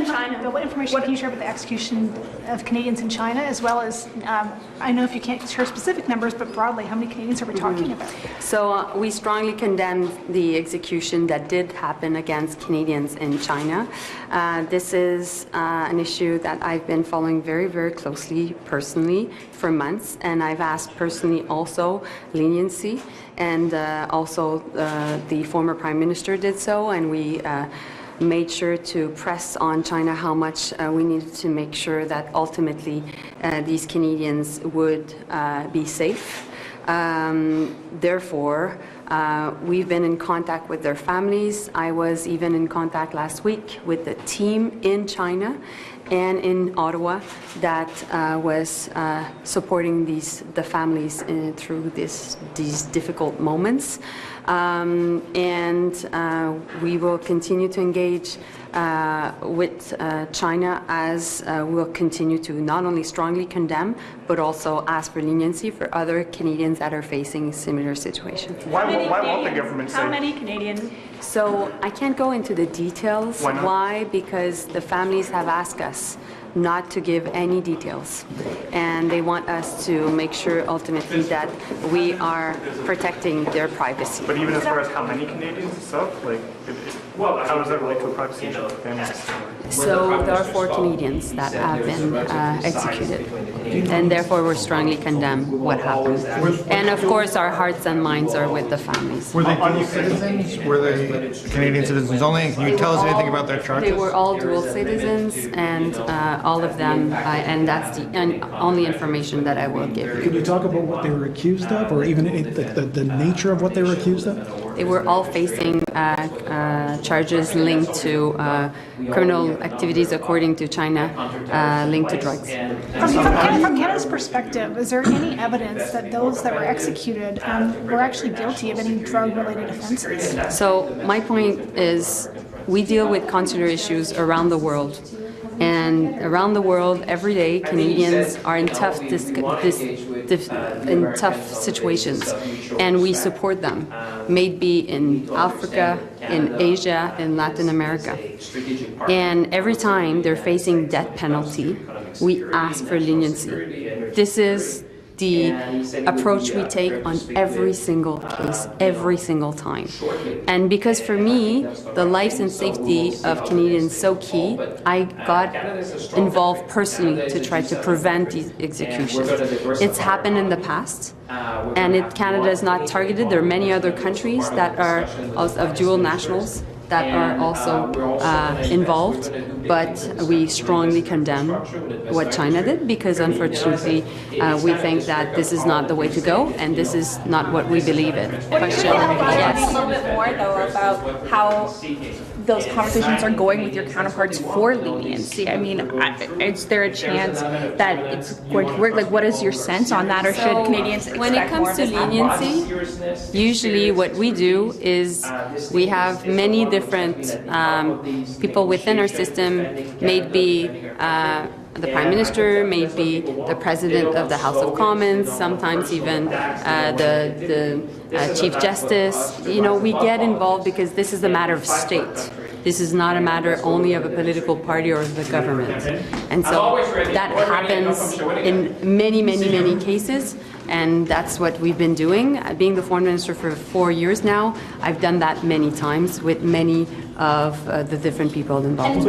in China. What information can you share about the execution of Canadians in China, as well as, I know if you can't share specific numbers, but broadly, how many Canadians are we talking about? So we strongly condemn the execution that did happen against Canadians in China. This is an issue that I've been following very, very closely personally for months, and I've asked personally also leniency, and also the former Prime Minister did so, and we made sure to press on China how much we needed to make sure that ultimately these Canadians would be safe. Therefore, we've been in contact with their families. I was even in contact last week with the team in China and in Ottawa that was supporting the families through these difficult moments. And we will continue to engage with China, as we'll continue to not only strongly condemn, but also ask for leniency for other Canadians that are facing similar situations. Why won't the government say? How many Canadians? So I can't go into the details. Why not? Why? Because the families have asked us not to give any details, and they want us to make sure ultimately that we are protecting their privacy. But even as far as how many Canadians itself, like, how does that relate to a privacy issue for families? So there are 4 Canadians that have been executed, and therefore we're strongly condemn what happened. And of course our hearts and minds are with the families. Were they dual citizens? Were they Canadian citizens only? Can you tell us anything about their charges? They were all dual citizens, and all of them, and that's the only information that I will give you. Can you talk about what they were accused of, or even the nature of what they were accused of? They were all facing charges linked to criminal activities, according to China, linked to drugs. From Canada's perspective, is there any evidence that those that were executed were actually guilty of any drug-related offenses? So my point is, we deal with consular issues around the world. And around the world, every day, Canadians are in tough situations, and we support them, maybe in Africa, in Asia, in Latin America. And every time they're facing death penalty, we ask for leniency. This is the approach we take on every single case, every single time. And because for me, the lives and safety of Canadians is so key, I got involved personally to try to prevent these executions. It's happened in the past, and Canada is not targeted. There are many other countries that are of dual nationals that are also involved, but we strongly condemn what China did, because unfortunately we think that this is not the way to go, and this is not what we believe in. Question. Yes. A little bit more though about how those conversations are going with your counterparts for leniency. I mean, is there a chance that it's going to work? Like, what is your sense on that, or should Canadians expect when it comes to leniency, usually what we do is we have many different people within our system, maybe the Prime Minister, maybe the President of the House of Commons, sometimes even the Chief Justice. You know, we get involved because this is a matter of state. This is not a matter only of a political party or of the government. And so that happens in many, many, many cases. And that's what we've been doing. Being the Foreign Minister for 4 years now, I've done that many times with many of the different people involved.